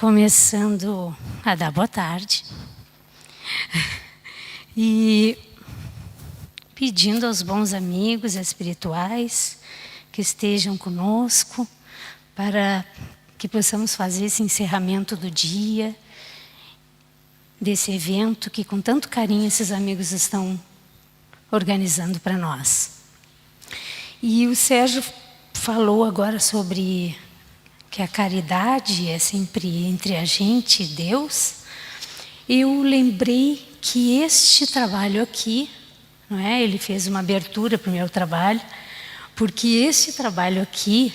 começando a dar boa tarde e pedindo aos bons amigos espirituais que estejam conosco para que possamos fazer esse encerramento do dia, desse evento que com tanto carinho esses amigos estão organizando para nós. E o Sérgio falou agora sobre que a caridade é sempre entre a gente e Deus. Eu lembrei que este trabalho aqui, não é? Ele fez uma abertura para o meu trabalho, porque este trabalho aqui,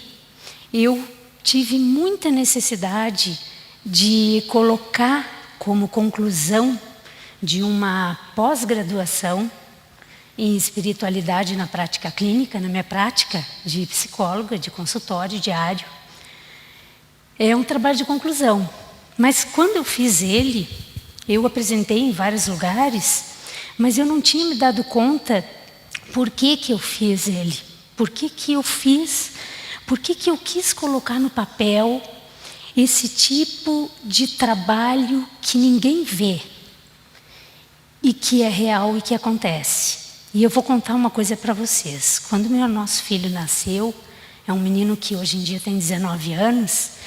eu tive muita necessidade de colocar como conclusão de uma pós-graduação em espiritualidade na prática clínica, na minha prática de psicóloga, de consultório diário. É um trabalho de conclusão, mas quando eu fiz ele, eu apresentei em vários lugares, mas eu não tinha me dado conta por que eu fiz ele, por que eu fiz, por que eu quis colocar no papel esse tipo de trabalho que ninguém vê e que é real e que acontece. E eu vou contar uma coisa para vocês. Quando nosso filho nasceu, é um menino que hoje em dia tem 19 anos,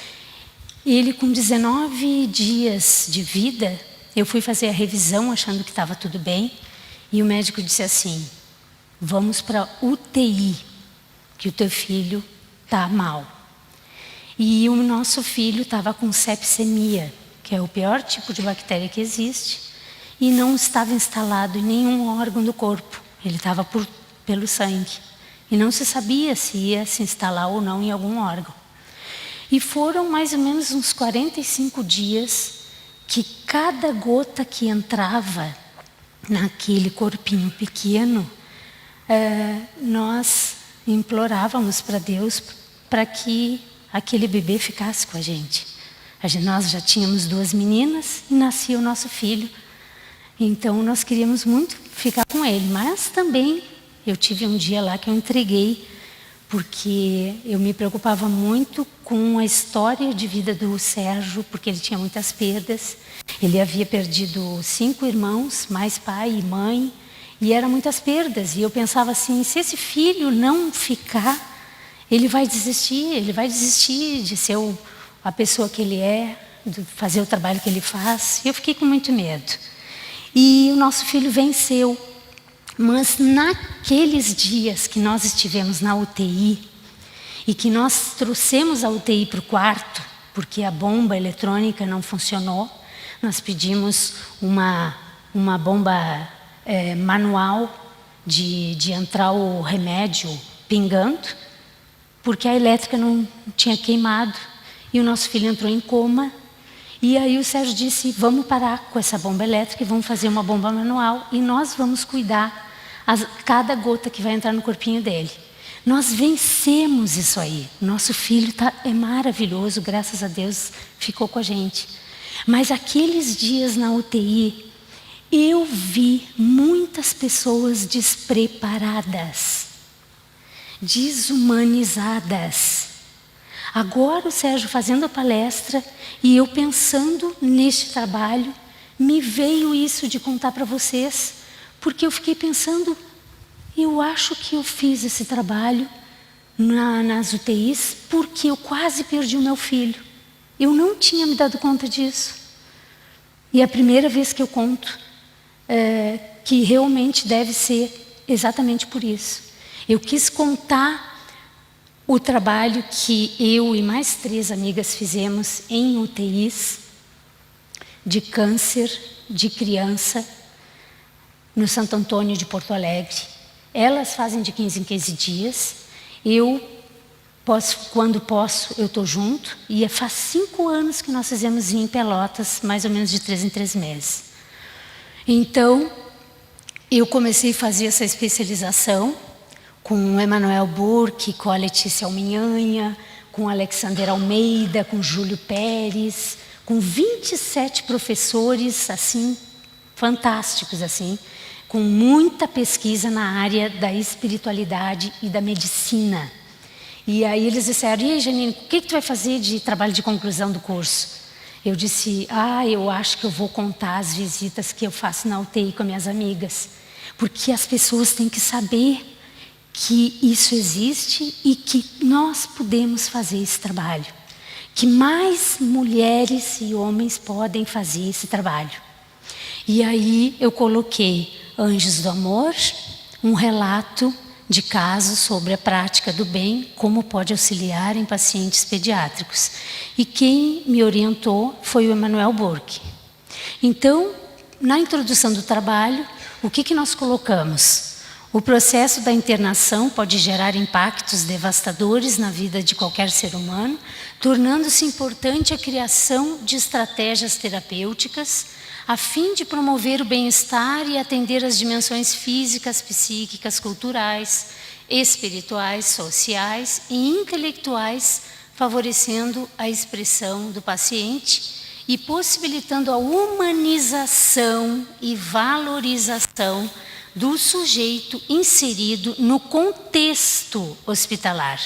ele com 19 dias de vida, eu fui fazer a revisão achando que estava tudo bem, e o médico disse assim: vamos para UTI, que o teu filho está mal. E o nosso filho estava com sepsemia, que é o pior tipo de bactéria que existe, e não estava instalado em nenhum órgão do corpo, ele estava pelo sangue, e não se sabia se ia se instalar ou não em algum órgão. E foram mais ou menos uns 45 dias que cada gota que entrava naquele corpinho pequeno, nós implorávamos para Deus para que aquele bebê ficasse com a gente. Nós já tínhamos 2 meninas e nascia o nosso filho. Então nós queríamos muito ficar com ele, mas também eu tive um dia lá que eu entreguei, porque eu me preocupava muito com a história de vida do Sérgio, porque ele tinha muitas perdas. Ele havia perdido 5 irmãos, mais pai e mãe, e eram muitas perdas. E eu pensava assim, se esse filho não ficar, ele vai desistir de ser a pessoa que ele é, de fazer o trabalho que ele faz. E eu fiquei com muito medo. E o nosso filho venceu. Mas naqueles dias que nós estivemos na UTI e que nós trouxemos a UTI para o quarto, porque a bomba eletrônica não funcionou, nós pedimos uma bomba manual de entrar o remédio pingando, porque a elétrica não tinha queimado e o nosso filho entrou em coma. E aí o Sérgio disse, vamos parar com essa bomba elétrica e vamos fazer uma bomba manual e nós vamos cuidar cada gota que vai entrar no corpinho dele. Nós vencemos isso aí. Nosso filho é maravilhoso, graças a Deus ficou com a gente. Mas aqueles dias na UTI, eu vi muitas pessoas despreparadas, desumanizadas. Agora o Sérgio fazendo a palestra e eu pensando neste trabalho, me veio isso de contar para vocês, porque eu fiquei pensando, eu acho que eu fiz esse trabalho nas UTIs porque eu quase perdi o meu filho. Eu não tinha me dado conta disso. E é a primeira vez que eu conto que realmente deve ser exatamente por isso. Eu quis contar o trabalho que eu e mais 3 amigas fizemos em UTIs de câncer de criança no Santo Antônio de Porto Alegre. Elas fazem de 15 em 15 dias. Eu posso, quando posso, eu estou junto. E faz 5 anos que nós fizemos em Pelotas, mais ou menos de 3 em 3 meses. Então, eu comecei a fazer essa especialização com o Emanuel Burke, com a Letícia Alminhanha, com o Alexander Almeida, com o Júlio Pérez, com 27 professores, assim, fantásticos, assim, com muita pesquisa na área da espiritualidade e da medicina. E aí eles disseram, e aí, Janine, o que tu vai fazer de trabalho de conclusão do curso? Eu disse, eu acho que eu vou contar as visitas que eu faço na UTI com minhas amigas. Porque as pessoas têm que saber que isso existe e que nós podemos fazer esse trabalho. Que mais mulheres e homens podem fazer esse trabalho. E aí eu coloquei Anjos do Amor, um relato de casos sobre a prática do bem, como pode auxiliar em pacientes pediátricos. E quem me orientou foi o Emanuel Burke. Então, na introdução do trabalho, o que nós colocamos? O processo da internação pode gerar impactos devastadores na vida de qualquer ser humano, tornando-se importante a criação de estratégias terapêuticas, a fim de promover o bem-estar e atender às dimensões físicas, psíquicas, culturais, espirituais, sociais e intelectuais, favorecendo a expressão do paciente e possibilitando a humanização e valorização do sujeito inserido no contexto hospitalar.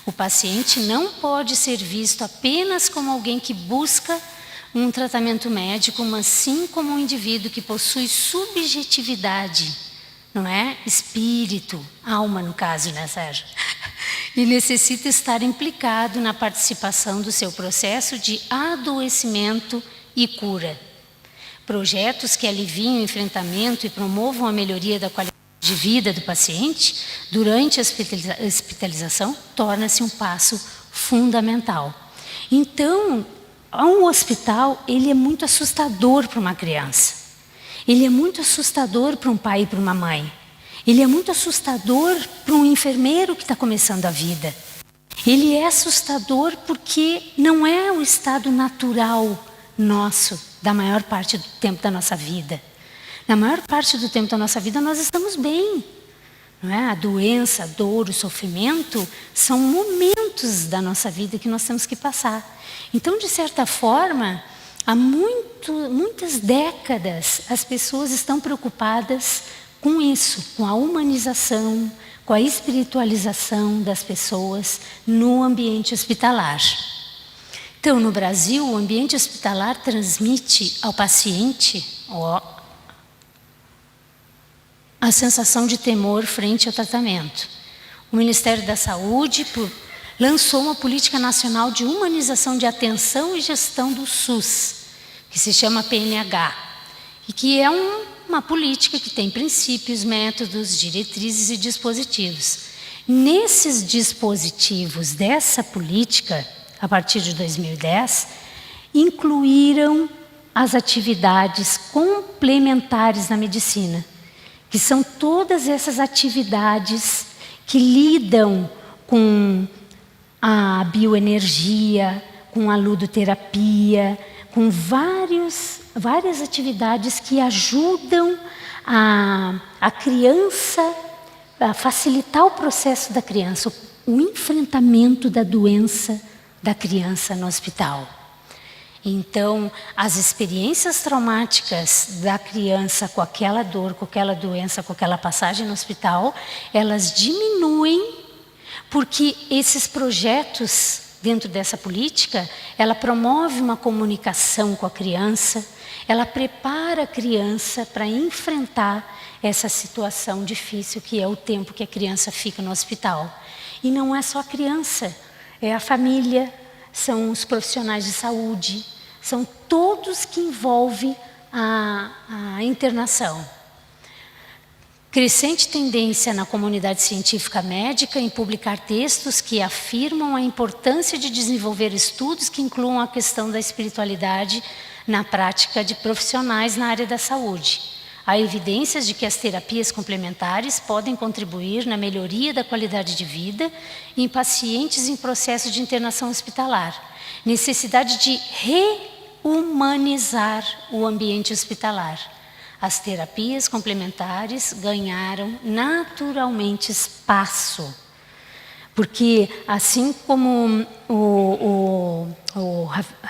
O paciente não pode ser visto apenas como alguém que busca um tratamento médico, mas sim como um indivíduo que possui subjetividade, não é? Espírito, alma no caso, né, Sérgio? E necessita estar implicado na participação do seu processo de adoecimento e cura. Projetos que aliviem o enfrentamento e promovam a melhoria da qualidade de vida do paciente durante a hospitalização torna-se um passo fundamental. Então, um hospital, ele é muito assustador para uma criança. Ele é muito assustador para um pai e para uma mãe. Ele é muito assustador para um enfermeiro que está começando a vida. Ele é assustador porque não é o estado natural nosso da maior parte do tempo da nossa vida. Na maior parte do tempo da nossa vida nós estamos bem. Não é? A doença, a dor, o sofrimento são momentos da nossa vida que nós temos que passar. Então, de certa forma, há muitas décadas as pessoas estão preocupadas com isso, com a humanização, com a espiritualização das pessoas no ambiente hospitalar. Então, no Brasil, o ambiente hospitalar transmite ao paciente a sensação de temor frente ao tratamento. O Ministério da Saúde lançou uma política nacional de humanização de atenção e gestão do SUS, que se chama PNH, e que é uma política que tem princípios, métodos, diretrizes e dispositivos. Nesses dispositivos dessa política, a partir de 2010, incluíram as atividades complementares na medicina, que são todas essas atividades que lidam com a bioenergia, com a ludoterapia, com várias atividades que ajudam a criança, a facilitar o processo da criança, o enfrentamento da doença da criança no hospital. Então, as experiências traumáticas da criança com aquela dor, com aquela doença, com aquela passagem no hospital, elas diminuem porque esses projetos dentro dessa política, ela promove uma comunicação com a criança, ela prepara a criança para enfrentar essa situação difícil que é o tempo que a criança fica no hospital. E não é só a criança, é a família, são os profissionais de saúde, são todos que envolvem a internação. Crescente tendência na comunidade científica médica em publicar textos que afirmam a importância de desenvolver estudos que incluam a questão da espiritualidade na prática de profissionais na área da saúde. Há evidências de que as terapias complementares podem contribuir na melhoria da qualidade de vida em pacientes em processo de internação hospitalar. Necessidade de rehumanizar o ambiente hospitalar. As terapias complementares ganharam naturalmente espaço. Porque assim como o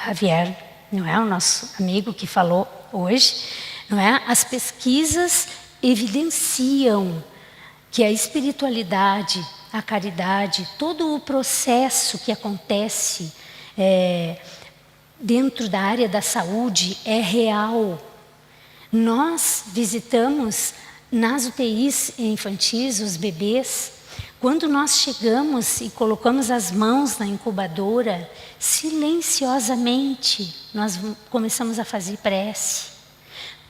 Javier, não é, o nosso amigo que falou hoje, não é? As pesquisas evidenciam que a espiritualidade, a caridade, todo o processo que acontece dentro da área da saúde é real. Nós visitamos nas UTIs infantis os bebês. Quando nós chegamos e colocamos as mãos na incubadora, silenciosamente nós começamos a fazer prece.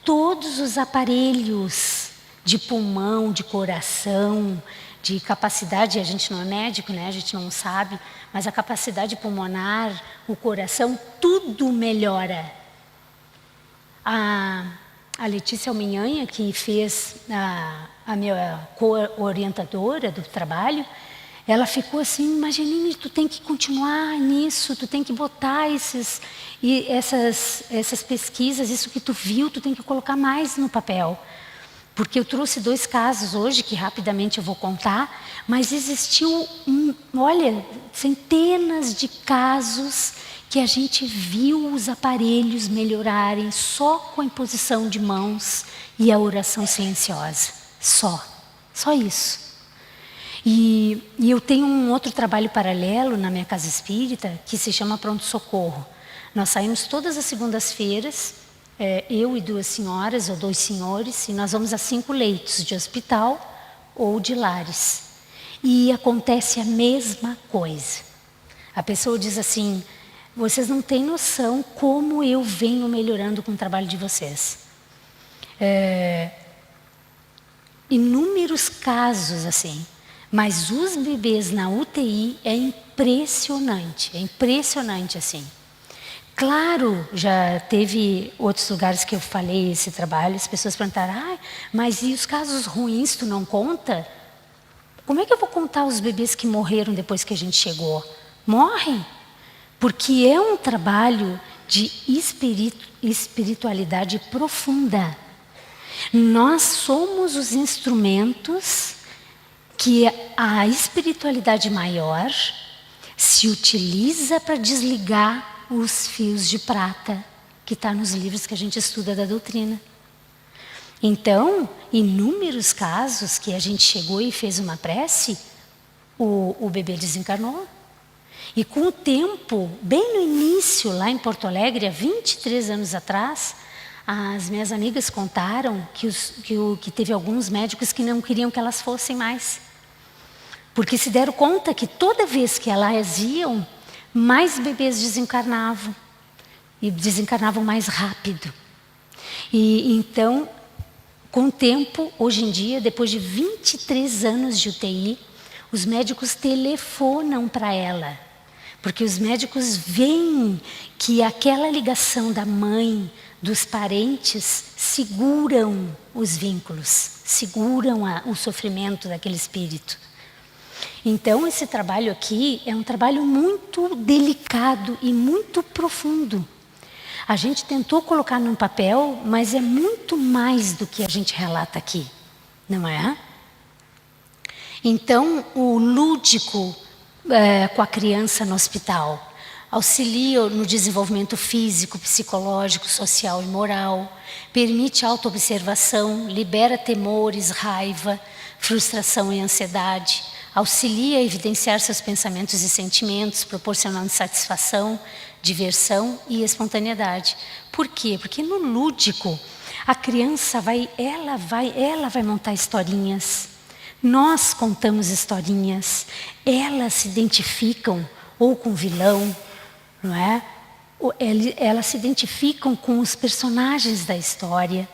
Todos os aparelhos de pulmão, de coração, de capacidade, a gente não é médico, né? A gente não sabe, mas a capacidade pulmonar, o coração, tudo melhora. A Letícia Alminhanha, que fez a minha co-orientadora do trabalho, ela ficou assim, Marjanine, tu tem que continuar nisso, tu tem que botar essas pesquisas, isso que tu viu, tu tem que colocar mais no papel. Porque eu trouxe 2 casos hoje, que rapidamente eu vou contar, mas existiu, olha, centenas de casos que a gente viu os aparelhos melhorarem só com a imposição de mãos e a oração silenciosa. Só isso. E eu tenho um outro trabalho paralelo na minha casa espírita, que se chama Pronto Socorro. Nós saímos todas as segundas-feiras, eu e 2 senhoras ou 2 senhores, e nós vamos a 5 leitos de hospital ou de lares. E acontece a mesma coisa. A pessoa diz assim, vocês não têm noção como eu venho melhorando com o trabalho de vocês. Inúmeros casos assim. Mas os bebês na UTI é impressionante assim. Claro, já teve outros lugares que eu falei esse trabalho, as pessoas perguntaram, mas e os casos ruins tu não conta? Como é que eu vou contar os bebês que morreram depois que a gente chegou? Morrem, porque é um trabalho de espiritualidade profunda. Nós somos os instrumentos que a espiritualidade maior se utiliza para desligar os fios de prata que está nos livros que a gente estuda da doutrina. Então, inúmeros casos que a gente chegou e fez uma prece, o bebê desencarnou. E com o tempo, bem no início, lá em Porto Alegre, há 23 anos atrás, as minhas amigas contaram que teve alguns médicos que não queriam que elas fossem mais. Porque se deram conta que toda vez que elas iam, mais bebês desencarnavam. E desencarnavam mais rápido. E então, com o tempo, hoje em dia, depois de 23 anos de UTI, os médicos telefonam para ela. Porque os médicos veem que aquela ligação da mãe, dos parentes, seguram os vínculos, seguram o sofrimento daquele espírito. Então, esse trabalho aqui é um trabalho muito delicado e muito profundo. A gente tentou colocar num papel, mas é muito mais do que a gente relata aqui, não é? Então, o lúdico com a criança no hospital auxilia no desenvolvimento físico, psicológico, social e moral, permite autoobservação, libera temores, raiva, frustração e ansiedade, auxilia a evidenciar seus pensamentos e sentimentos, proporcionando satisfação, diversão e espontaneidade. Por quê? Porque no lúdico, a criança vai montar historinhas. Nós contamos historinhas. Elas se identificam ou com o vilão, não é? Elas se identificam com os personagens da história.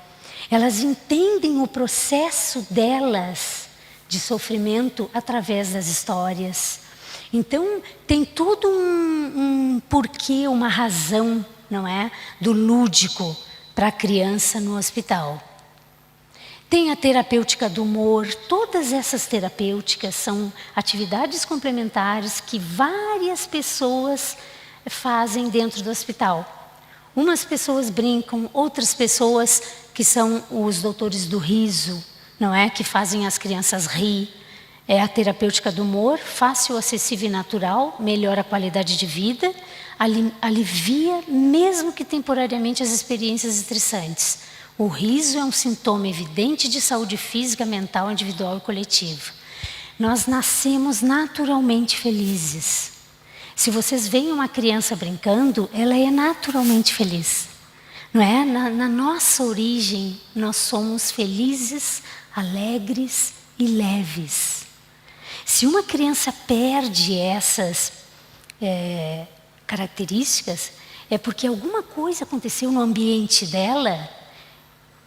Elas entendem o processo delas de sofrimento através das histórias. Então, tem todo um porquê, uma razão, não é? Do lúdico para a criança no hospital. Tem a terapêutica do humor. Todas essas terapêuticas são atividades complementares que várias pessoas fazem dentro do hospital. Umas pessoas brincam, outras pessoas que são os doutores do riso, não é? Que fazem as crianças rir. É a terapêutica do humor, fácil, acessível e natural, melhora a qualidade de vida, alivia, mesmo que temporariamente, as experiências estressantes. O riso é um sintoma evidente de saúde física, mental, individual e coletiva. Nós nascemos naturalmente felizes. Se vocês veem uma criança brincando, ela é naturalmente feliz. Não é? Na nossa origem, nós somos felizes, alegres e leves. Se uma criança perde essas características, é porque alguma coisa aconteceu no ambiente dela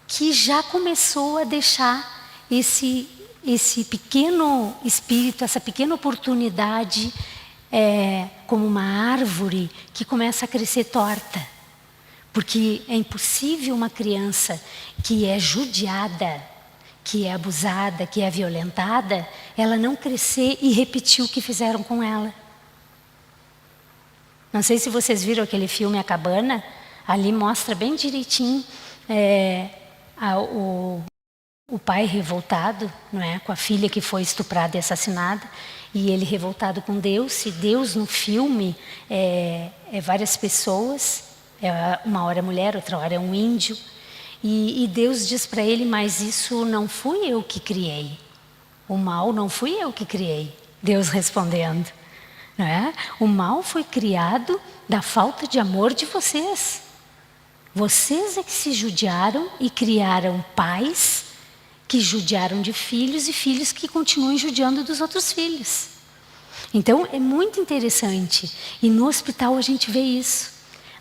que já começou a deixar esse pequeno espírito, essa pequena oportunidade como uma árvore que começa a crescer torta. Porque é impossível uma criança que é judiada, que é abusada, que é violentada, ela não crescer e repetir o que fizeram com ela. Não sei se vocês viram aquele filme A Cabana, ali mostra bem direitinho o pai revoltado, não é, com a filha que foi estuprada e assassinada, e ele revoltado com Deus, e Deus no filme é várias pessoas, uma hora é mulher, outra hora é um índio, e Deus diz para ele, mas isso não fui eu que criei, o mal não fui eu que criei, Deus respondendo, não é? O mal foi criado da falta de amor de vocês. Vocês é que se judiaram e criaram pais que judiaram de filhos e filhos que continuam judiando dos outros filhos. Então é muito interessante. E no hospital a gente vê isso.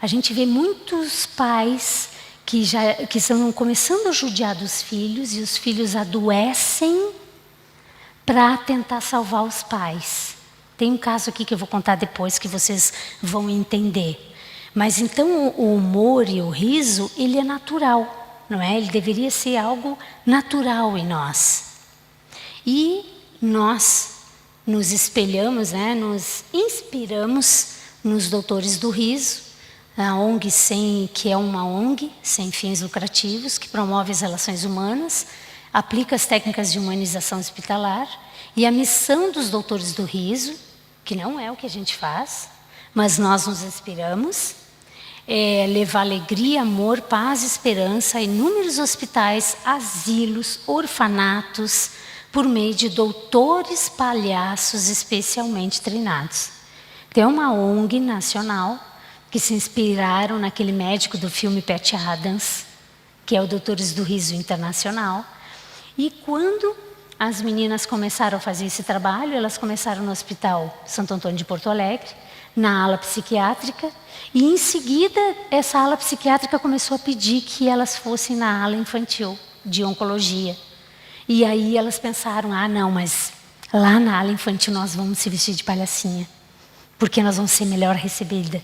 A gente vê muitos pais que estão começando a judiar dos filhos e os filhos adoecem para tentar salvar os pais. Tem um caso aqui que eu vou contar depois que vocês vão entender. Mas então o humor e o riso, ele é natural, não é? Ele deveria ser algo natural em nós. E nós nos espelhamos, né? Nos inspiramos nos doutores do riso, a ONG que é uma ONG sem fins lucrativos, que promove as relações humanas, aplica as técnicas de humanização hospitalar, e a missão dos doutores do riso, que não é o que a gente faz, mas nós nos inspiramos, é levar alegria, amor, paz e esperança a inúmeros hospitais, asilos, orfanatos, por meio de doutores palhaços especialmente treinados. Tem uma ONG nacional que se inspiraram naquele médico do filme Patch Adams, que é o Doutores do Riso Internacional. E quando as meninas começaram a fazer esse trabalho, elas começaram no Hospital Santo Antônio de Porto Alegre, na ala psiquiátrica, e em seguida essa ala psiquiátrica começou a pedir que elas fossem na ala infantil de oncologia. E aí elas pensaram, não, mas lá na ala infantil nós vamos se vestir de palhacinha, porque nós vamos ser melhor recebida.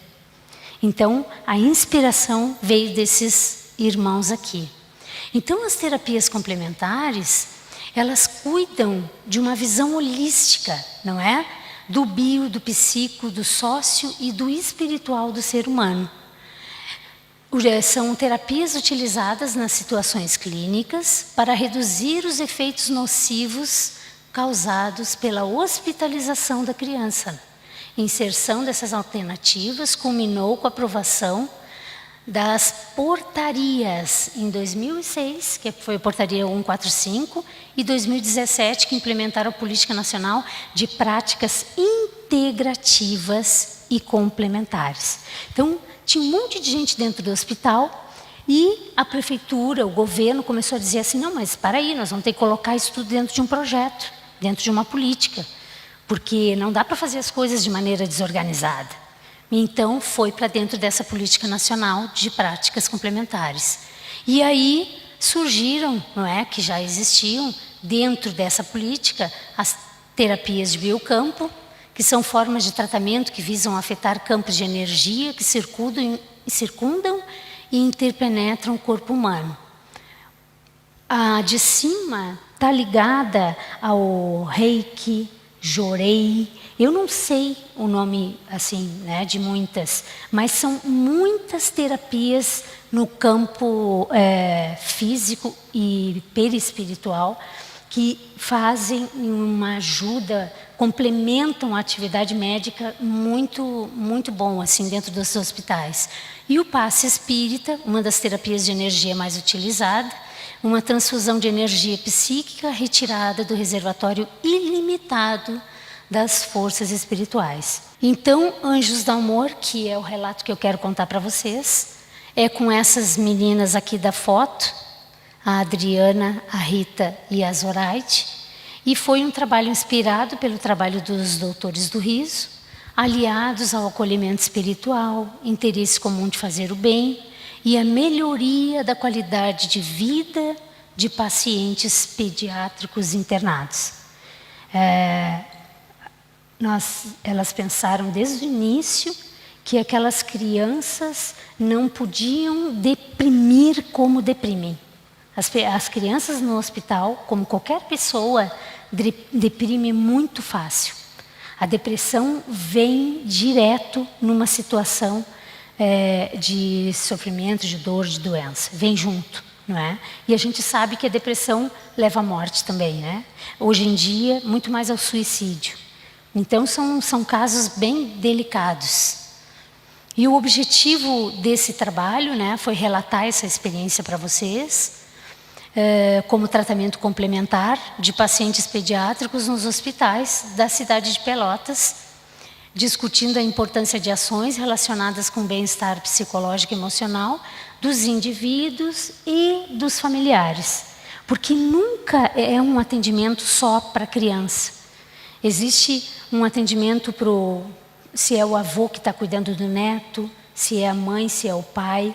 Então a inspiração veio desses irmãos aqui. Então as terapias complementares, elas cuidam de uma visão holística, não é? Do bio, do psíquico, do sócio e do espiritual do ser humano. São terapias utilizadas nas situações clínicas para reduzir os efeitos nocivos causados pela hospitalização da criança. A inserção dessas alternativas culminou com a aprovação das portarias em 2006, que foi a portaria 145, e 2017, que implementaram a Política Nacional de Práticas Integrativas e Complementares. Então, tinha um monte de gente dentro do hospital e a prefeitura, o governo começou a dizer assim, não, mas para aí, nós vamos ter que colocar isso tudo dentro de um projeto, dentro de uma política, porque não dá para fazer as coisas de maneira desorganizada. Então, foi para dentro dessa Política Nacional de Práticas Complementares. E aí surgiram, não é, que já existiam, dentro dessa política, as terapias de biocampo, que são formas de tratamento que visam afetar campos de energia que circundam e interpenetram o corpo humano. A de cima está ligada ao Reiki, Jorei. Eu não sei o nome assim, né, de muitas, mas são muitas terapias no campo físico e perispiritual que fazem uma ajuda, complementam a atividade médica muito, muito bom assim dentro dos hospitais. E o passe espírita, uma das terapias de energia mais utilizada, uma transfusão de energia psíquica retirada do reservatório ilimitado das forças espirituais. Então, Anjos do Amor, que é o relato que eu quero contar para vocês, é com essas meninas aqui da foto, a Adriana, a Rita e a Zoraide, e foi um trabalho inspirado pelo trabalho dos doutores do riso, aliados ao acolhimento espiritual, interesse comum de fazer o bem e a melhoria da qualidade de vida de pacientes pediátricos internados. Elas pensaram desde o início que aquelas crianças não podiam deprimir como deprimem. As crianças no hospital, como qualquer pessoa, deprime muito fácil. A depressão vem direto numa situação de sofrimento, de dor, de doença. Vem junto, não é? E a gente sabe que a depressão leva à morte também, né? Hoje em dia, muito mais ao suicídio. Então, são casos bem delicados. E o objetivo desse trabalho, né, foi relatar essa experiência para vocês, como tratamento complementar de pacientes pediátricos nos hospitais da cidade de Pelotas, discutindo a importância de ações relacionadas com o bem-estar psicológico e emocional dos indivíduos e dos familiares. Porque nunca é um atendimento só para criança. Existe um atendimento se é o avô que está cuidando do neto, se é a mãe, se é o pai.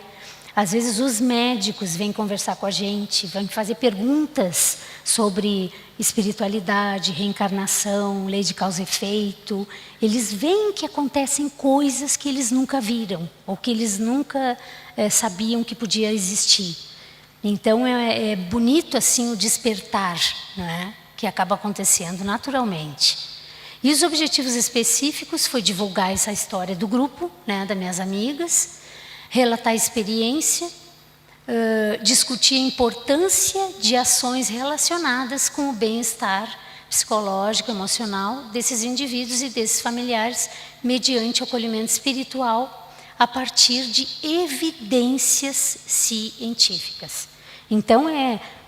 Às vezes os médicos vêm conversar com a gente, vêm fazer perguntas sobre espiritualidade, reencarnação, lei de causa e efeito. Eles veem que acontecem coisas que eles nunca viram, ou que eles nunca sabiam que podia existir. Então é bonito assim o despertar, não é? Que acaba acontecendo naturalmente. E os objetivos específicos foi divulgar essa história do grupo, né, das minhas amigas, relatar a experiência, discutir a importância de ações relacionadas com o bem-estar psicológico, emocional desses indivíduos e desses familiares, mediante o acolhimento espiritual, a partir de evidências científicas. Então,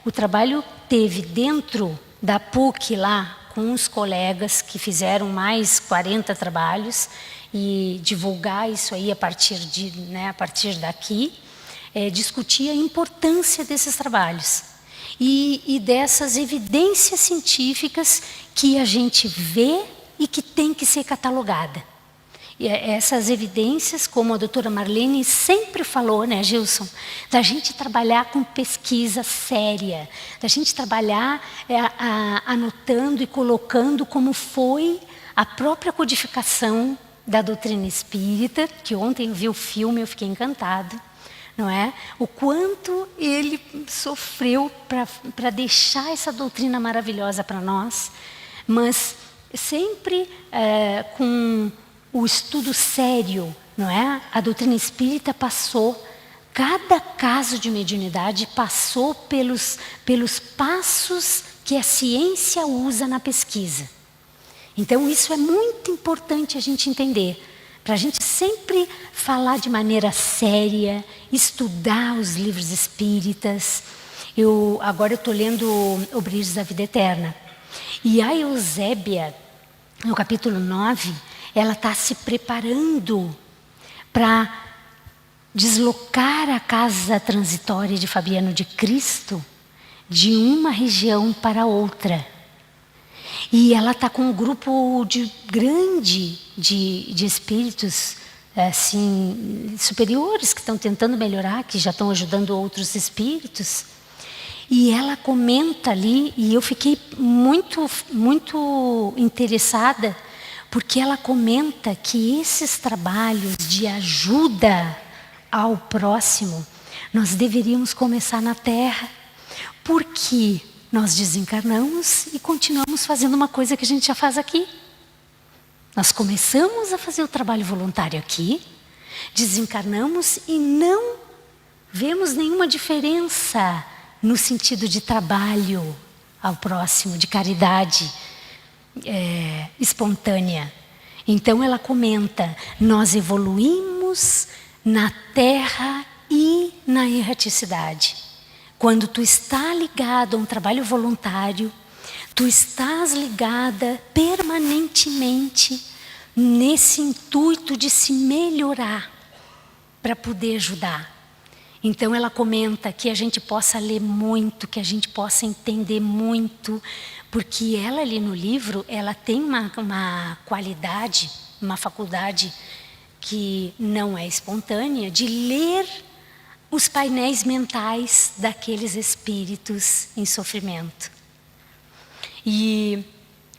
o trabalho teve dentro da PUC lá, com os colegas que fizeram mais 40 trabalhos, e divulgar isso aí a partir daqui, discutir a importância desses trabalhos e dessas evidências científicas que a gente vê e que tem que ser catalogada. E essas evidências, como a doutora Marlene sempre falou, né, Gilson, da gente trabalhar com pesquisa séria, da gente trabalhar anotando e colocando como foi a própria codificação da doutrina espírita, que ontem eu vi o filme, eu fiquei encantada, não é? O quanto ele sofreu para deixar essa doutrina maravilhosa para nós, mas sempre com o estudo sério, não é? A doutrina espírita passou, cada caso de mediunidade passou pelos passos que a ciência usa na pesquisa. Então isso é muito importante a gente entender, para a gente sempre falar de maneira séria, estudar os livros espíritas. Agora eu estou lendo O Brilho da Vida Eterna. E a Eusébia, no capítulo 9, ela está se preparando para deslocar a casa transitória de Fabiano de Cristo de uma região para outra. E ela está com um grupo grande de espíritos assim, superiores que estão tentando melhorar, que já estão ajudando outros espíritos. E ela comenta ali, e eu fiquei muito, muito interessada, porque ela comenta que esses trabalhos de ajuda ao próximo, nós deveríamos começar na Terra, porque nós desencarnamos e continuamos fazendo uma coisa que a gente já faz aqui. Nós começamos a fazer o trabalho voluntário aqui, desencarnamos e não vemos nenhuma diferença no sentido de trabalho ao próximo, de caridade espontânea. Então ela comenta, nós evoluímos na Terra e na erraticidade. Quando tu está ligado a um trabalho voluntário, tu estás ligada permanentemente nesse intuito de se melhorar para poder ajudar. Então ela comenta que a gente possa ler muito, que a gente possa entender muito, porque ela ali no livro, ela tem uma qualidade, uma faculdade que não é espontânea, de ler os painéis mentais daqueles espíritos em sofrimento. E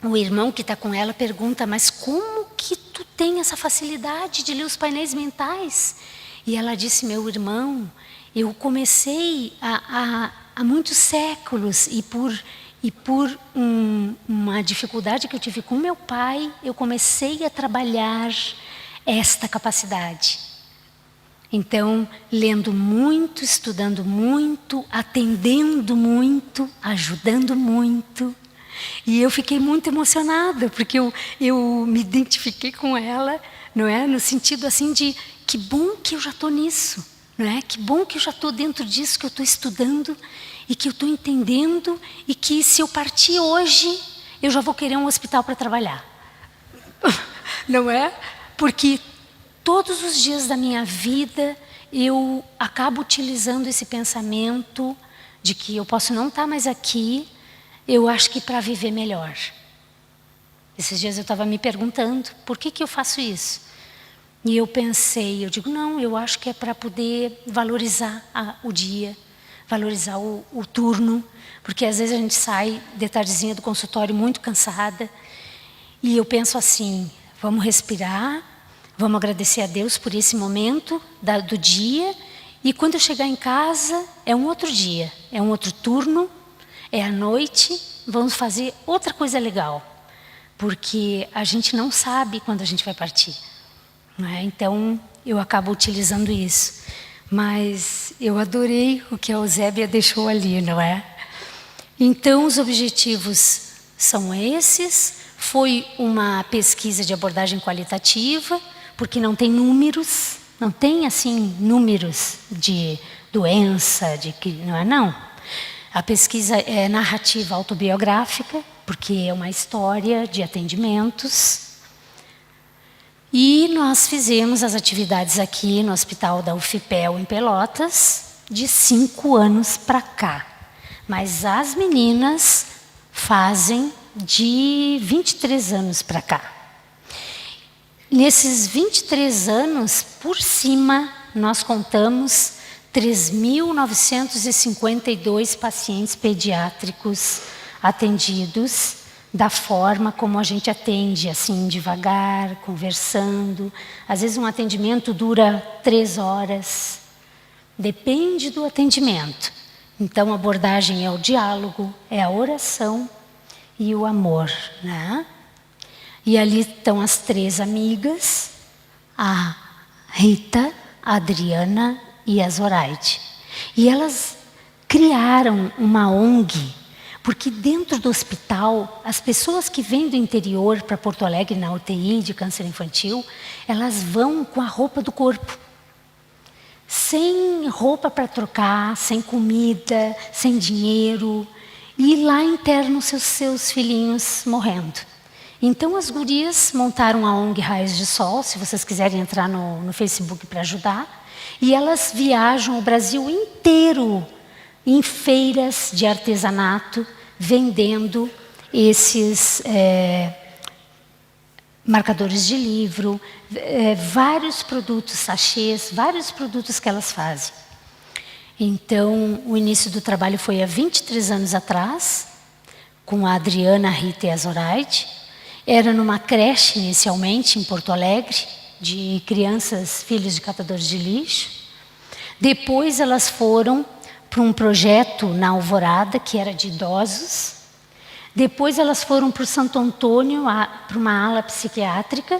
o irmão que está com ela pergunta, mas como que tu tem essa facilidade de ler os painéis mentais? E ela disse, meu irmão, eu comecei há muitos séculos e por uma dificuldade que eu tive com meu pai, eu comecei a trabalhar esta capacidade. Então, lendo muito, estudando muito, atendendo muito, ajudando muito. E eu fiquei muito emocionada, porque eu me identifiquei com ela, não é? No sentido assim de, que bom que eu já estou nisso, não é? Que bom que eu já estou dentro disso, que eu estou estudando e que eu estou entendendo e que se eu partir hoje, eu já vou querer um hospital para trabalhar. Não é? Porque todos os dias da minha vida, eu acabo utilizando esse pensamento de que eu posso não estar mais aqui, eu acho que para viver melhor. Esses dias eu estava me perguntando, por que eu faço isso? E eu pensei, eu digo, não, eu acho que é para poder valorizar o dia, valorizar o turno, porque às vezes a gente sai de tardezinha do consultório muito cansada, e eu penso assim, vamos respirar, vamos agradecer a Deus por esse momento do dia, e quando eu chegar em casa, é um outro dia, é um outro turno, é à noite, vamos fazer outra coisa legal, porque a gente não sabe quando a gente vai partir. Não é? Então, eu acabo utilizando isso. Mas eu adorei o que a Eusébia deixou ali, não é? Então, os objetivos são esses. Foi uma pesquisa de abordagem qualitativa, porque não tem números, não tem assim números de doença, não é não. A pesquisa é narrativa autobiográfica, porque é uma história de atendimentos. E nós fizemos as atividades aqui no Hospital da UFPEL em Pelotas de 5 anos para cá. Mas as meninas fazem de 23 anos para cá. Nesses 23 anos, por cima, nós contamos 3.952 pacientes pediátricos atendidos da forma como a gente atende, assim, devagar, conversando. Às vezes um atendimento dura 3 horas. Depende do atendimento. Então a abordagem é o diálogo, é a oração e o amor, né? E ali estão as 3 amigas, a Rita, a Adriana e a Zoraide. E elas criaram uma ONG, porque dentro do hospital, as pessoas que vêm do interior para Porto Alegre na UTI de câncer infantil, elas vão com a roupa do corpo. Sem roupa para trocar, sem comida, sem dinheiro. E lá internam seus filhinhos morrendo. Então as gurias montaram a ONG Raios de Sol, se vocês quiserem entrar no Facebook para ajudar. E elas viajam o Brasil inteiro em feiras de artesanato, vendendo esses marcadores de livro, vários produtos, sachês, vários produtos que elas fazem. Então, o início do trabalho foi há 23 anos atrás, com a Adriana, a Rita e a Zoraide. Era numa creche, inicialmente, em Porto Alegre, de crianças, filhos de catadores de lixo. Depois, elas foram para um projeto na Alvorada, que era de idosos. Depois elas foram para o Santo Antônio, para uma ala psiquiátrica.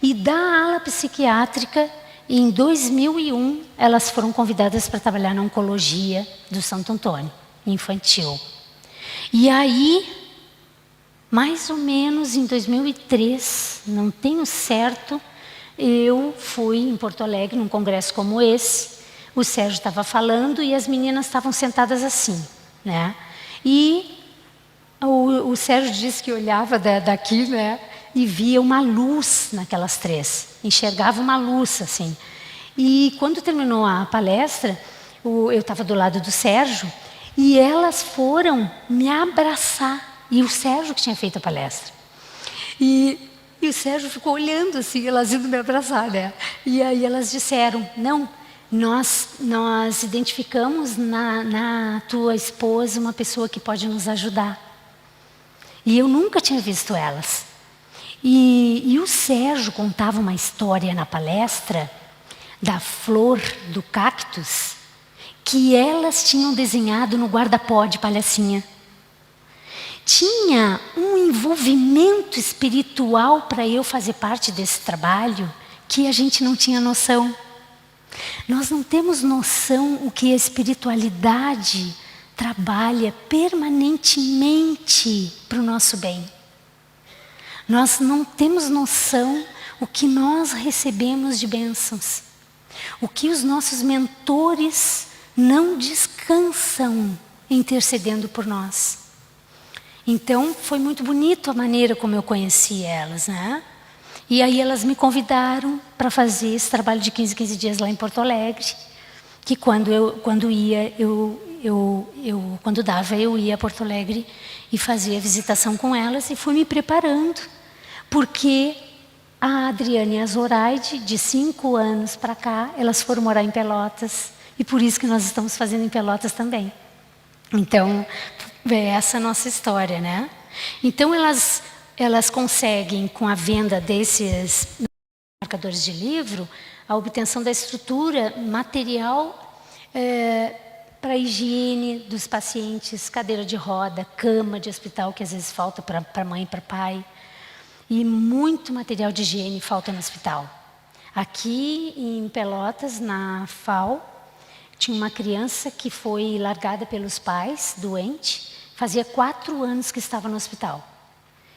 E da ala psiquiátrica, em 2001, elas foram convidadas para trabalhar na oncologia do Santo Antônio, infantil. E aí, mais ou menos em 2003, não tenho certo, eu fui em Porto Alegre, num congresso como esse. O Sérgio estava falando e as meninas estavam sentadas assim, né? E o Sérgio disse que olhava daqui, né? e via uma luz naquelas 3. Enxergava uma luz, assim. E quando terminou a palestra, eu estava do lado do Sérgio, e elas foram me abraçar. E o Sérgio que tinha feito a palestra. E o Sérgio ficou olhando assim, elas indo me abraçar, né? E aí elas disseram, não, nós identificamos na tua esposa uma pessoa que pode nos ajudar. E eu nunca tinha visto elas. E o Sérgio contava uma história na palestra da flor do cactus que elas tinham desenhado no guarda-pó de palhacinha. Tinha um envolvimento espiritual para eu fazer parte desse trabalho que a gente não tinha noção. Nós não temos noção o que a espiritualidade trabalha permanentemente para o nosso bem. Nós não temos noção o que nós recebemos de bênçãos. O que os nossos mentores não descansam intercedendo por nós. Então, foi muito bonito a maneira como eu conheci elas, né? E aí elas me convidaram para fazer esse trabalho de 15 dias lá em Porto Alegre, que quando dava, eu ia a Porto Alegre e fazia visitação com elas e fui me preparando, porque a Adriane e a Zoraide, de 5 anos para cá, elas foram morar em Pelotas, e por isso que nós estamos fazendo em Pelotas também. Então, é essa a nossa história, né? Então, elas conseguem, com a venda desses marcadores de livro, a obtenção da estrutura material para a higiene dos pacientes, cadeira de roda, cama de hospital, que às vezes falta para mãe e para pai. E muito material de higiene falta no hospital. Aqui em Pelotas, na FAO, tinha uma criança que foi largada pelos pais, doente, fazia 4 anos que estava no hospital.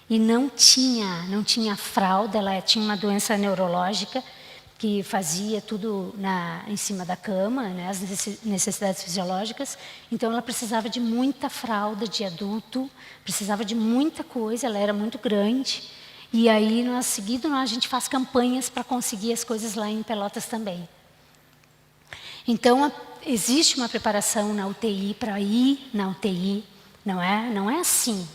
E não tinha fralda, ela tinha uma doença neurológica que fazia tudo em cima da cama, né, as necessidades fisiológicas. Então ela precisava de muita fralda de adulto, precisava de muita coisa, ela era muito grande. E aí, seguido, a gente faz campanhas para conseguir as coisas lá em Pelotas também. Então, existe uma preparação na UTI para ir na UTI. Não é assim.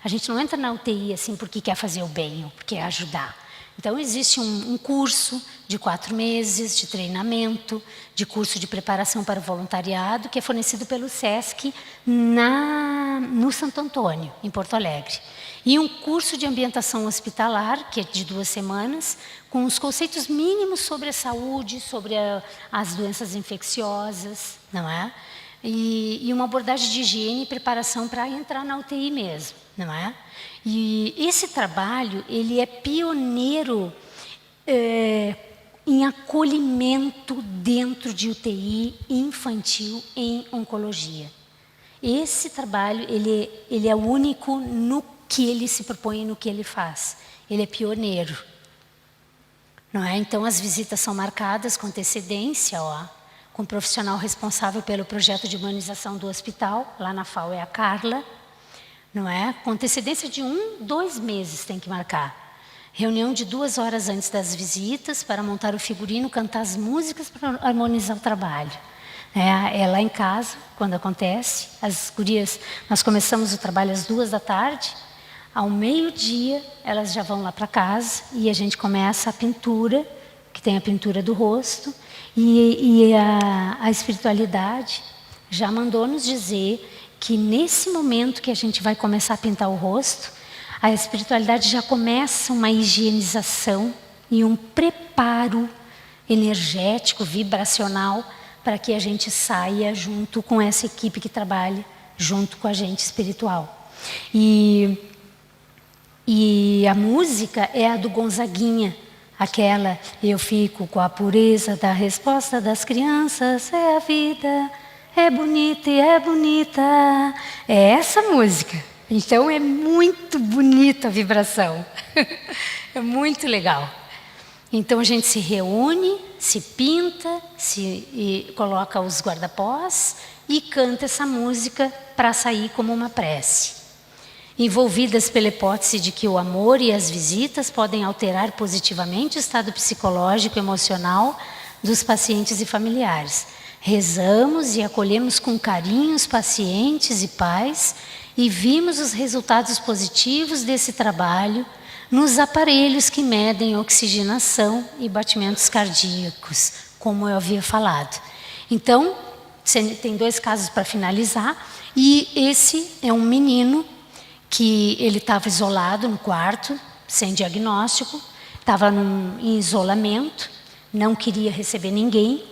A gente não entra na UTI assim porque quer fazer o bem ou porque quer ajudar. Então, existe um curso de 4 meses de treinamento, de curso de preparação para o voluntariado, que é fornecido pelo SESC no Santo Antônio, em Porto Alegre. E um curso de ambientação hospitalar, que é de 2 semanas, com os conceitos mínimos sobre a saúde, sobre as doenças infecciosas, não é? E uma abordagem de higiene e preparação para entrar na UTI mesmo, não é? E esse trabalho, ele é pioneiro em acolhimento dentro de UTI infantil em oncologia. Esse trabalho, ele é único no que ele se propõe e no que ele faz. Ele é pioneiro. Não é? Então, as visitas são marcadas com antecedência, com o profissional responsável pelo projeto de humanização do hospital, lá na FAO é a Carla, não é? Com antecedência de 2 meses tem que marcar. Reunião de 2 horas antes das visitas para montar o figurino, cantar as músicas para harmonizar o trabalho. É lá em casa, quando acontece, as gurias, nós começamos o trabalho às 2 da tarde, ao meio-dia elas já vão lá para casa e a gente começa a pintura, que tem a pintura do rosto, e a espiritualidade já mandou nos dizer que nesse momento que a gente vai começar a pintar o rosto, a espiritualidade já começa uma higienização e um preparo energético, vibracional, para que a gente saia junto com essa equipe que trabalha junto com a gente espiritual. E a música é a do Gonzaguinha, aquela eu fico com a pureza da resposta das crianças, é a vida, é bonita e é bonita. É essa música. Então é muito bonita a vibração. É muito legal. Então a gente se reúne, se pinta, e coloca os guarda-pós e canta essa música para sair como uma prece. envolvidas pela hipótese de que o amor e as visitas podem alterar positivamente o estado psicológico e emocional dos pacientes e familiares. Rezamos e acolhemos com carinho os pacientes e pais e vimos os resultados positivos desse trabalho nos aparelhos que medem oxigenação e batimentos cardíacos, como eu havia falado. Então, tem 2 casos para finalizar, e esse é um menino que ele estava isolado no quarto, sem diagnóstico, estava em isolamento, não queria receber ninguém,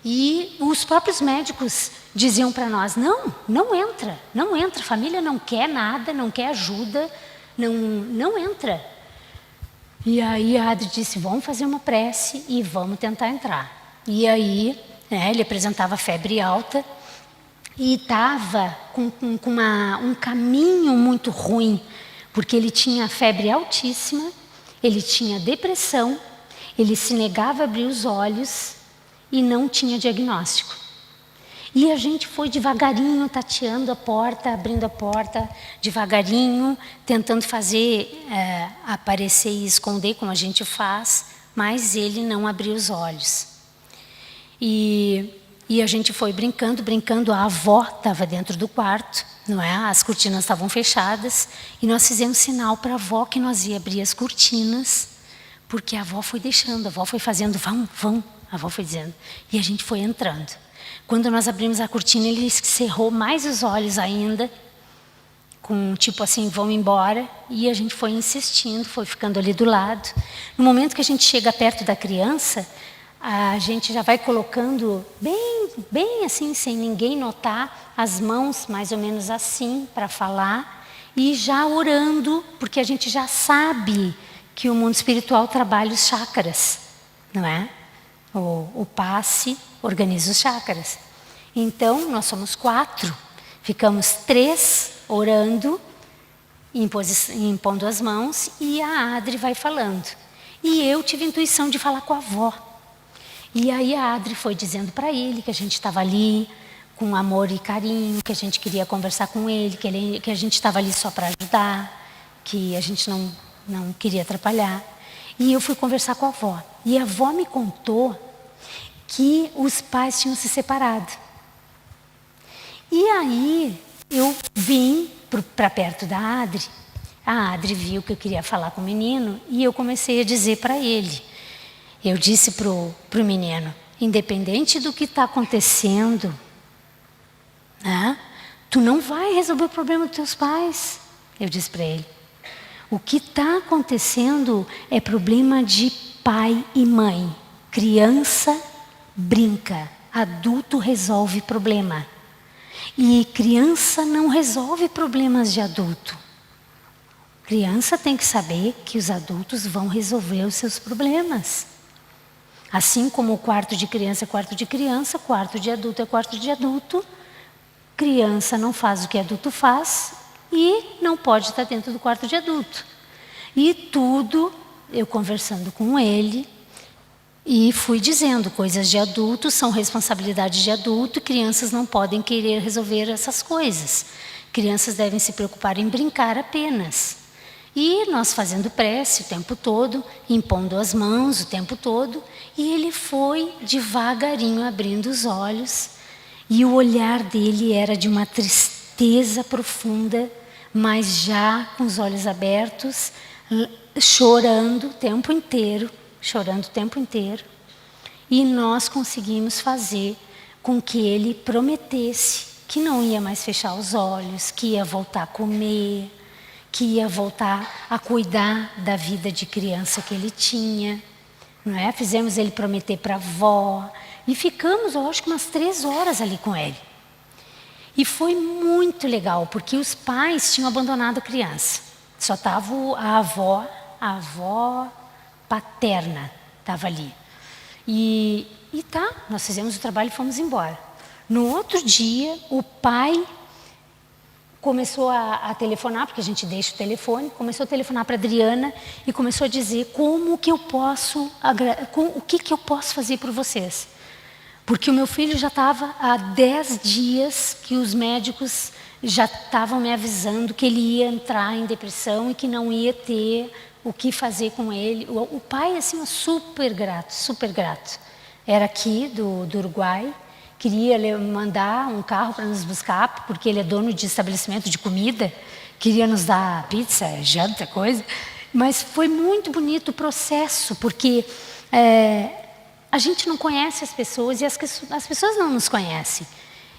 e os próprios médicos diziam para nós, não entra, a família não quer nada, não quer ajuda, não entra. E aí a Adri disse, vamos fazer uma prece e vamos tentar entrar. E aí, ele apresentava febre alta e estava com um caminho muito ruim, porque ele tinha febre altíssima, ele tinha depressão, ele se negava a abrir os olhos e não tinha diagnóstico. E a gente foi devagarinho, tateando a porta, abrindo a porta, devagarinho, tentando fazer aparecer e esconder, como a gente faz, mas ele não abriu os olhos. E a gente foi brincando, a avó estava dentro do quarto, não é? As cortinas estavam fechadas, e nós fizemos sinal para a avó que nós ia abrir as cortinas, porque a avó foi deixando, a avó foi fazendo, vão, a avó foi dizendo, e a gente foi entrando. Quando nós abrimos a cortina, ele cerrou mais os olhos ainda, com tipo assim, vão embora, e a gente foi insistindo, foi ficando ali do lado. No momento que a gente chega perto da criança, a gente já vai colocando bem assim, sem ninguém notar, as mãos mais ou menos assim, para falar, e já orando, porque a gente já sabe que o mundo espiritual trabalha os chakras, não é? O passe organiza os chakras. Então, nós somos 4, ficamos 3 orando, impondo as mãos, e a Adri vai falando. E eu tive a intuição de falar com a avó. E aí a Adri foi dizendo para ele que a gente estava ali com amor e carinho, que a gente queria conversar com ele, que a gente estava ali só para ajudar, que a gente não queria atrapalhar. E eu fui conversar com a avó. E a avó me contou que os pais tinham se separado. E aí eu vim para perto da Adri. A Adri viu que eu queria falar com o menino e eu comecei a dizer para ele. Eu disse pro menino, independente do que está acontecendo, né, tu não vai resolver o problema dos teus pais. Eu disse para ele. O que está acontecendo é problema de pai e mãe. Criança brinca, adulto resolve problema. E criança não resolve problemas de adulto. Criança tem que saber que os adultos vão resolver os seus problemas. Assim como o quarto de criança é quarto de criança, quarto de adulto é quarto de adulto. Criança não faz o que adulto faz e não pode estar dentro do quarto de adulto. E tudo, eu conversando com ele, e fui dizendo, coisas de adulto são responsabilidade de adulto, crianças não podem querer resolver essas coisas. Crianças devem se preocupar em brincar apenas. E nós fazendo prece o tempo todo, impondo as mãos o tempo todo, e ele foi devagarinho abrindo os olhos, e o olhar dele era de uma tristeza profunda, mas já com os olhos abertos, chorando o tempo inteiro, e nós conseguimos fazer com que ele prometesse que não ia mais fechar os olhos, que ia voltar a comer, que ia voltar a cuidar da vida de criança que ele tinha, não é? Fizemos ele prometer para a avó e ficamos, eu acho que umas 3 horas ali com ele. E foi muito legal, porque os pais tinham abandonado a criança. Só estava a avó paterna estava ali. E nós fizemos o trabalho e fomos embora. No outro dia, o pai começou a telefonar, porque a gente deixa o telefone, começou a telefonar para a Adriana e começou a dizer o que eu posso fazer por vocês. Porque o meu filho já estava há 10 dias que os médicos já estavam me avisando que ele ia entrar em depressão e que não ia ter o que fazer com ele. O pai, assim, super grato, super grato. Era aqui do Uruguai, queria mandar um carro para nos buscar, porque ele é dono de estabelecimento de comida, queria nos dar pizza, janta, coisa. Mas foi muito bonito o processo, porque a gente não conhece as pessoas e as pessoas não nos conhecem.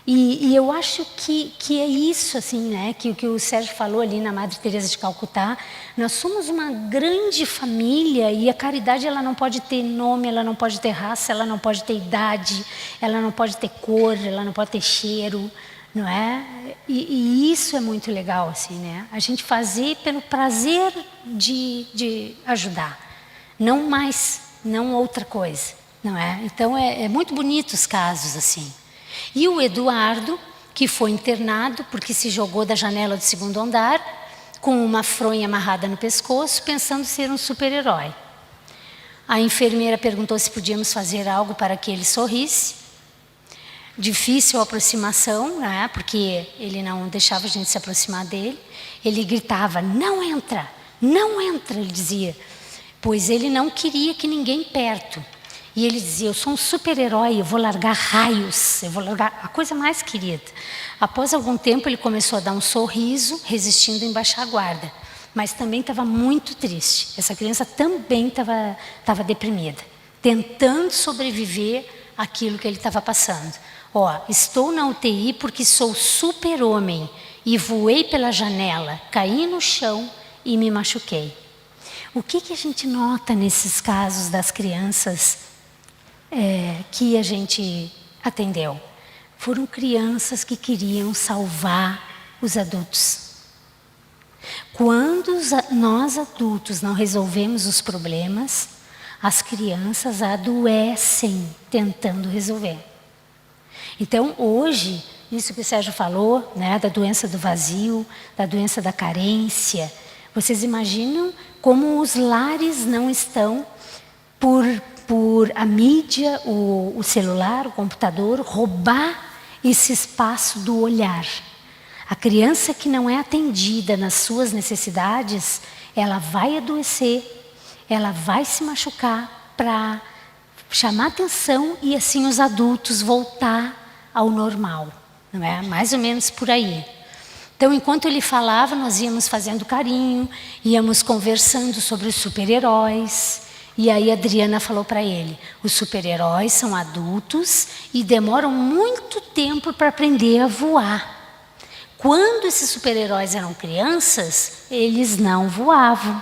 E eu acho que é isso, assim, né, que o Sérgio falou ali na Madre Teresa de Calcutá. Nós somos uma grande família e a caridade, ela não pode ter nome, ela não pode ter raça, ela não pode ter idade, ela não pode ter cor, ela não pode ter cheiro, não é? E isso é muito legal, assim, né? A gente fazer pelo prazer de ajudar, não mais, não outra coisa, não é? Então é muito bonito os casos, assim. E o Eduardo, que foi internado porque se jogou da janela do 2º andar com uma fronha amarrada no pescoço, pensando ser um super-herói. A enfermeira perguntou se podíamos fazer algo para que ele sorrisse. Difícil a aproximação, né? Porque ele não deixava a gente se aproximar dele. Ele gritava, não entra, não entra, ele dizia. Pois ele não queria que ninguém perto. E ele dizia, eu sou um super-herói, eu vou largar raios, eu vou largar a coisa mais querida. Após algum tempo, ele começou a dar um sorriso, resistindo em baixar a guarda. Mas também estava muito triste. Essa criança também estava deprimida, tentando sobreviver àquilo que ele estava passando. Ó, estou na UTI porque sou super-homem e voei pela janela, caí no chão e me machuquei. O que a gente nota nesses casos das crianças que a gente atendeu? Foram crianças que queriam salvar os adultos. Quando nós adultos não resolvemos os problemas, as crianças adoecem tentando resolver. Então, hoje, isso que o Sérgio falou, né, da doença do vazio, da doença da carência, vocês imaginam como os lares não estão por a mídia, o celular, o computador, roubar esse espaço do olhar. A criança que não é atendida nas suas necessidades, ela vai adoecer, ela vai se machucar para chamar atenção e assim os adultos voltar ao normal, não é? Mais ou menos por aí. Então, enquanto ele falava, nós íamos fazendo carinho, íamos conversando sobre os super-heróis. E aí a Adriana falou para ele, os super-heróis são adultos e demoram muito tempo para aprender a voar. Quando esses super-heróis eram crianças, eles não voavam.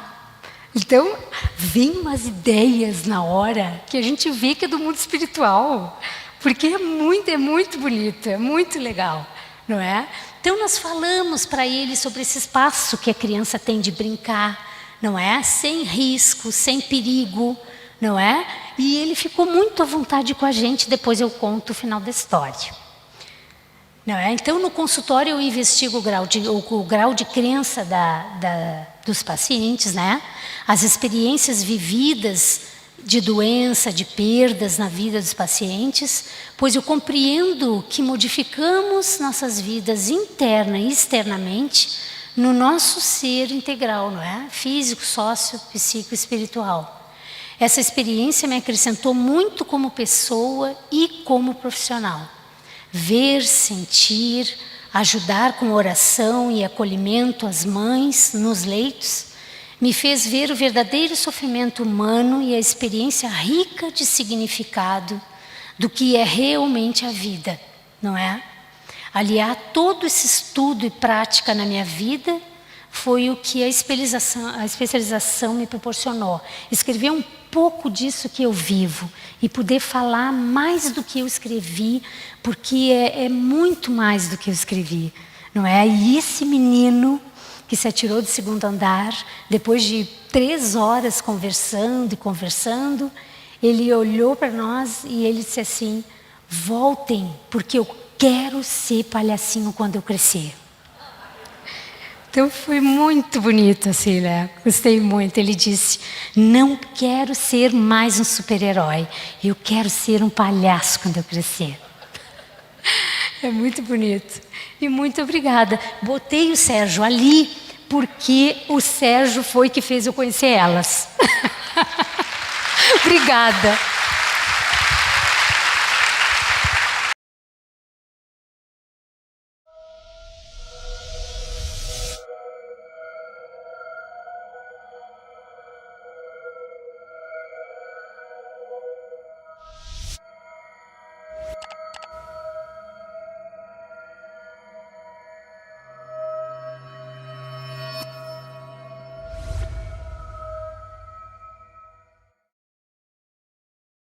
Então, vem umas ideias na hora que a gente vê que é do mundo espiritual. Porque é muito bonito, é muito legal, não é? Então, nós falamos para ele sobre esse espaço que a criança tem de brincar, não é? Sem risco, sem perigo, não é? E ele ficou muito à vontade com a gente, depois eu conto o final da história. Não é? Então, no consultório, eu investigo o grau de crença dos pacientes, né? As experiências vividas de doença, de perdas na vida dos pacientes, pois eu compreendo que modificamos nossas vidas interna e externamente no nosso ser integral, não é? Físico, sócio, psíquico, espiritual. Essa experiência me acrescentou muito como pessoa e como profissional. Ver, sentir, ajudar com oração e acolhimento as mães nos leitos, me fez ver o verdadeiro sofrimento humano e a experiência rica de significado do que é realmente a vida, não é? Aliar todo esse estudo e prática na minha vida foi o que a especialização me proporcionou. Escrever um pouco disso que eu vivo e poder falar mais do que eu escrevi, porque é muito mais do que eu escrevi, não é? E esse menino que se atirou do 2º andar, depois de 3 horas conversando, ele olhou para nós e ele disse assim, voltem, porque eu quero ser palhacinho quando eu crescer. Então foi muito bonito assim, né? Gostei muito. Ele disse, não quero ser mais um super-herói, eu quero ser um palhaço quando eu crescer. É muito bonito. E muito obrigada. Botei o Sérgio ali porque o Sérgio foi que fez eu conhecer elas. Obrigada.